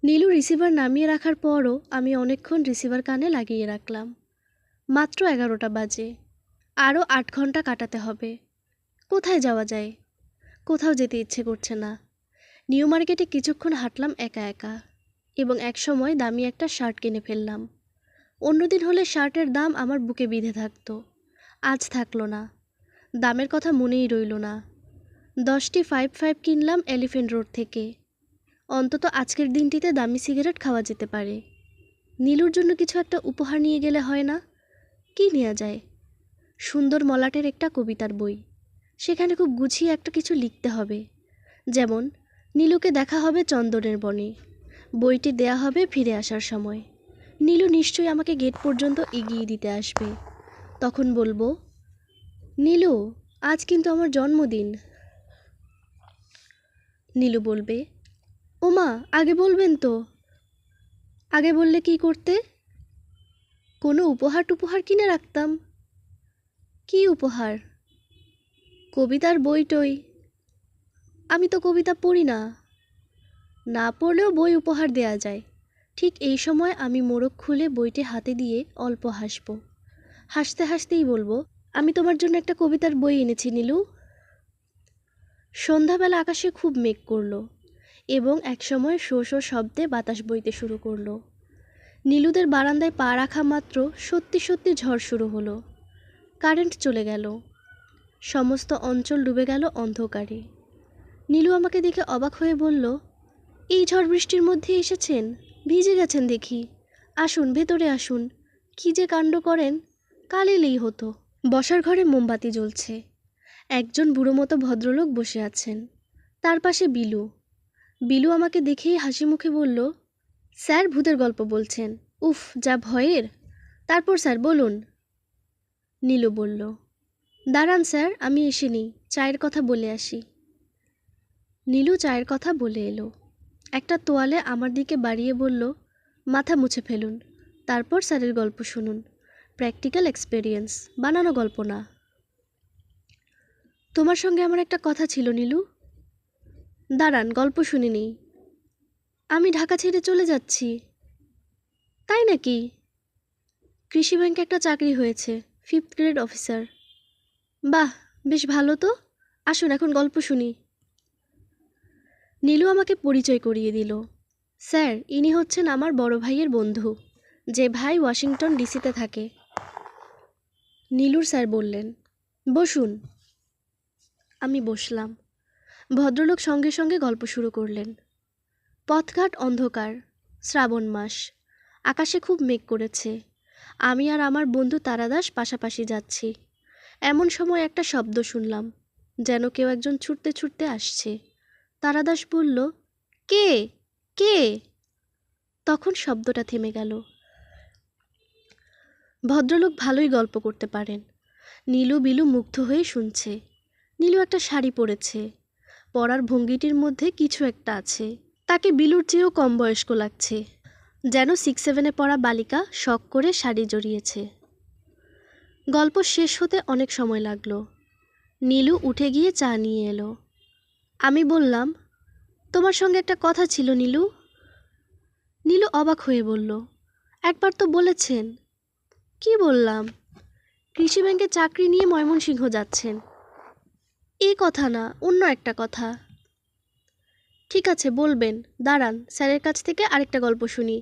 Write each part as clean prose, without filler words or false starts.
Nilu receiver নামিয়ে রাখার পরও আমি অনেকক্ষণ রিসিভার কানে লাগিয়ে রাখলাম। মাত্র 11টা বাজে, আরও 8 ঘন্টা কাটাতে হবে। কোথায় যাওয়া যায়? কোথাও যেতে ইচ্ছে করছে না। নিউ মার্কেটে কিছুক্ষণ হাঁটলাম একা একা এবং একসময় দামি একটা শার্ট কিনে ফেললাম। অন্যদিন হলে শার্টের দাম আমার বুকে বিঁধে থাকতো, আজ থাকলো না। দামের কথা মনেই রইল না। 10টি 5-5 কিনলাম এলিফ্যান্ট রোড থেকে। অন্তত আজকের দিনটিতে দামি সিগারেট খাওয়া যেতে পারে। নীলুর জন্য কিছু একটা উপহার নিয়ে গেলে হয় না? কি নেওয়া যায়? সুন্দর মলাটের একটা কবিতার বই, সেখানে খুব গুছিয়ে একটা কিছু লিখতে হবে। যেমন, নীলুকে দেখা হবে চন্দনের বনে, বইটি দেয়া হবে ফিরে আসার সময়। নীলু নিশ্চয়ই আমাকে গেট পর্যন্ত এগিয়ে দিতে আসবে। তখন বলবো, নীলু, আজ কিন্তু আমার জন্মদিন। নীলু বলবে, ওমা, আগে বলবেন তো। আগে বললে কি করতে? কোনো উপহার টুপহার কিনে রাখতাম। কি উপহার? কবিতার বই টই। আমি তো কবিতা পড়ি না। না পড়লেও বই উপহার দেয়া যায়। ঠিক এই সময় আমি মোড়ক খুলে বইটি হাতে দিয়ে অল্প হাসব। হাসতে হাসতেই বলবো, আমি তোমার জন্য একটা কবিতার বই এনেছি নীলু। সন্ধ্যাবেলা আকাশে খুব মেঘ করলো এবং একসময় শো শো শব্দে বাতাস বইতে শুরু করলো। নীলুদের বারান্দায় পা রাখা মাত্র সত্যি সত্যি ঝড় শুরু হলো। কারেন্ট চলে গেল। সমস্ত অঞ্চল ডুবে গেল অন্ধকারে। নীলু আমাকে দেখে অবাক হয়ে বলল, এই ঝড় বৃষ্টির মধ্যে এসেছেন? ভিজে গেছেন দেখি। আসুন, ভেতরে আসুন। কি যে কাণ্ড করেন, কাল এলেই হতো। বসার ঘরে মোমবাতি জ্বলছে। একজন বুড়ো মতো ভদ্রলোক বসে আছেন। তার পাশে বিলু। বিলু আমাকে দেখেই হাসি মুখে বলল, স্যার ভূতের গল্প বলছেন? উফ, যা ভয়ের। তারপর স্যার বলুন। নীলু বলল, দাঁড়ান স্যার, আমি এসেনি, চায়ের কথা বলে আসি। নীলু চায়ের কথা বলে এলো। একটা তোয়ালে আমার দিকে বাড়িয়ে বলল, মাথা মুছে ফেলুন, তারপর স্যারের গল্প শুনুন। প্র্যাকটিক্যাল এক্সপেরিয়েন্স, বানানো গল্প না। তোমার সঙ্গে আমার একটা কথা ছিল নীলু। দাঁড়ান, গল্প শুনে নিই। আমি ঢাকা ছেড়ে চলে যাচ্ছি। তাই নাকি? কৃষি ব্যাংকে একটা চাকরি হয়েছে, 5th গ্রেড অফিসার। বাহ, বেশ ভালো তো। আসুন এখন গল্প শুনি। নীলু আমাকে পরিচয় করিয়ে দিল। স্যার, ইনি হচ্ছেন আমার বড় ভাইয়ের বন্ধু, যে ভাই ওয়াশিংটন ডিসিতে থাকে। নীলুর স্যার বললেন, বসুন। আমি বসলাম। ভদ্রলোক সঙ্গে সঙ্গে গল্প শুরু করলেন। পথঘাট অন্ধকার, শ্রাবণ মাস, আকাশে খুব মেঘ করেছে। আমি আর আমার বন্ধু তারাদাস পাশাপাশি যাচ্ছি। এমন সময় একটা শব্দ শুনলাম, যেন কেউ একজন ছুটতে ছুটতে আসছে। তারাদাস বলল, কে কে? তখন শব্দটা থেমে গেল। ভদ্রলোক ভালোই গল্প করতে পারেন। নীলু বিলু মুগ্ধ হয়ে শুনছে। নীলু একটা শাড়ি পরেছে। পরার ভঙ্গিটির মধ্যে কিছু একটা আছে। তাকে বিলুর চেয়েও কম বয়স্ক লাগছে, যেন 6-7-এ পড়া বালিকা শখ করে শাড়ি জড়িয়েছে। গল্প শেষ হতে অনেক সময় লাগলো। নীলু উঠে গিয়ে চা নিয়ে এলো। আমি বললাম, তোমার সঙ্গে একটা কথা ছিল নীলু। নীলু অবাক হয়ে বলল, একবার তো বলেছেন। কি বললাম? কৃষি ব্যাংকে চাকরি নিয়ে ময়মনসিংহ যাচ্ছেন। এই কথা না, অন্য একটা কথা। ঠিক আছে, বলবেন। দাঁড়ান, স্যারের কাছ থেকে আরেকটা গল্প শুনি।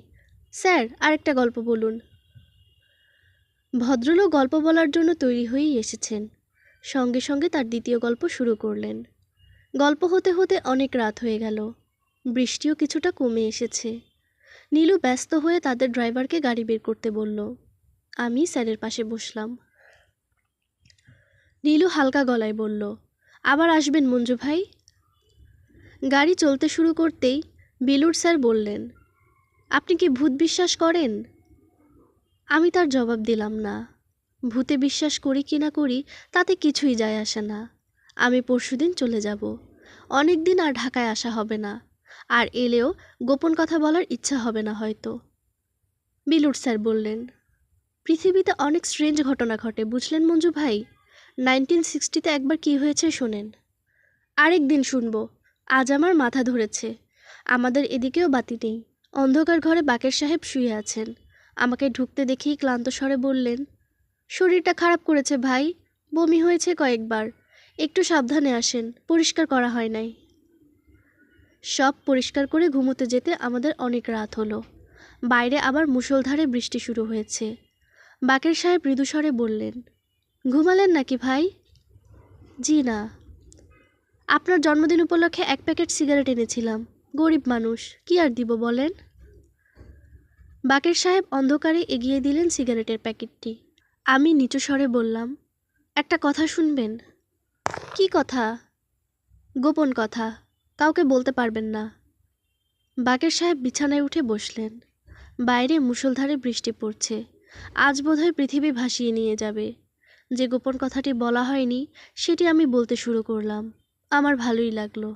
স্যার, আরেকটা গল্প বলুন। ভদ্রলোক গল্প বলার জন্য তৈরি হয়েই এসেছেন। সঙ্গে সঙ্গে তার দ্বিতীয় গল্প শুরু করলেন। গল্প হতে হতে অনেক রাত হয়ে গেল। বৃষ্টিও কিছুটা কমে এসেছে। নীলু ব্যস্ত হয়ে তাদের ড্রাইভারকে গাড়ি বের করতে বলল। আমি স্যারের পাশে বসলাম। নীলু হালকা গলায় বলল, আবার আসবেন মঞ্জু ভাই। গাড়ি চলতে শুরু করতেই বিলুর স্যার বললেন, আপনি কি ভূত বিশ্বাস করেন? আমি তার জবাব দিলাম না। ভূতে বিশ্বাস করি কি না করি তাতে কিছুই যায় আসে না। আমি পরশুদিন চলে যাব। অনেক দিন আর ঢাকায় আসা হবে না, আর এলেও গোপন কথা বলার ইচ্ছা হবে না হয়তো। বিলুর স্যার বললেন, পৃথিবীতে অনেক স্ট্রেঞ্জ ঘটনা ঘটে, বুঝলেন মঞ্জু ভাই। 1960-তে একবার কি হয়েছে শোনেন। আরেক দিন শুনবো, আজ আমার মাথা ধরেছে। আমাদের এদিকেও বাতি নেই, অন্ধকার ঘরে বাকের সাহেব শুয়ে আছেন। আমাকে ঢুকতে দেখেই ক্লান্ত স্বরে বললেন, শরীরটা খারাপ করেছে ভাই, বমি হয়েছে কয়েকবার, একটু সাবধানে আসেন, পরিষ্কার করা হয় নাই। সব পরিষ্কার করে ঘুমোতে যেতে আমাদের অনেক রাত হলো। বাইরে আবার মুষলধারে বৃষ্টি শুরু হয়েছে। বাকের সাহেব মৃদু স্বরে বললেন, ঘুমালেন নাকি ভাই? জি না। আপনার জন্মদিন উপলক্ষে 1 প্যাকেট সিগারেট এনেছিলাম, গরিব মানুষ, কি আর দিব বলেন। বাকের সাহেব অন্ধকারে এগিয়ে দিলেন সিগারেটের প্যাকেটটি। আমি নিচু স্বরে বললাম, একটা কথা শুনবেন। কি কথা? গোপন কথা, কাউকে বলতে পারবেন না। বাকের সাহেব বিছানায় উঠে বসলেন। বাইরে মুষলধারে বৃষ্টি পড়ছে। আজ বোধহয় পৃথিবী ভাসিয়ে নিয়ে যাবে। যে গোপন কথাটি বলা হয়নি সেটি আমি বলতে শুরু করলাম। আমার ভালোই লাগলো।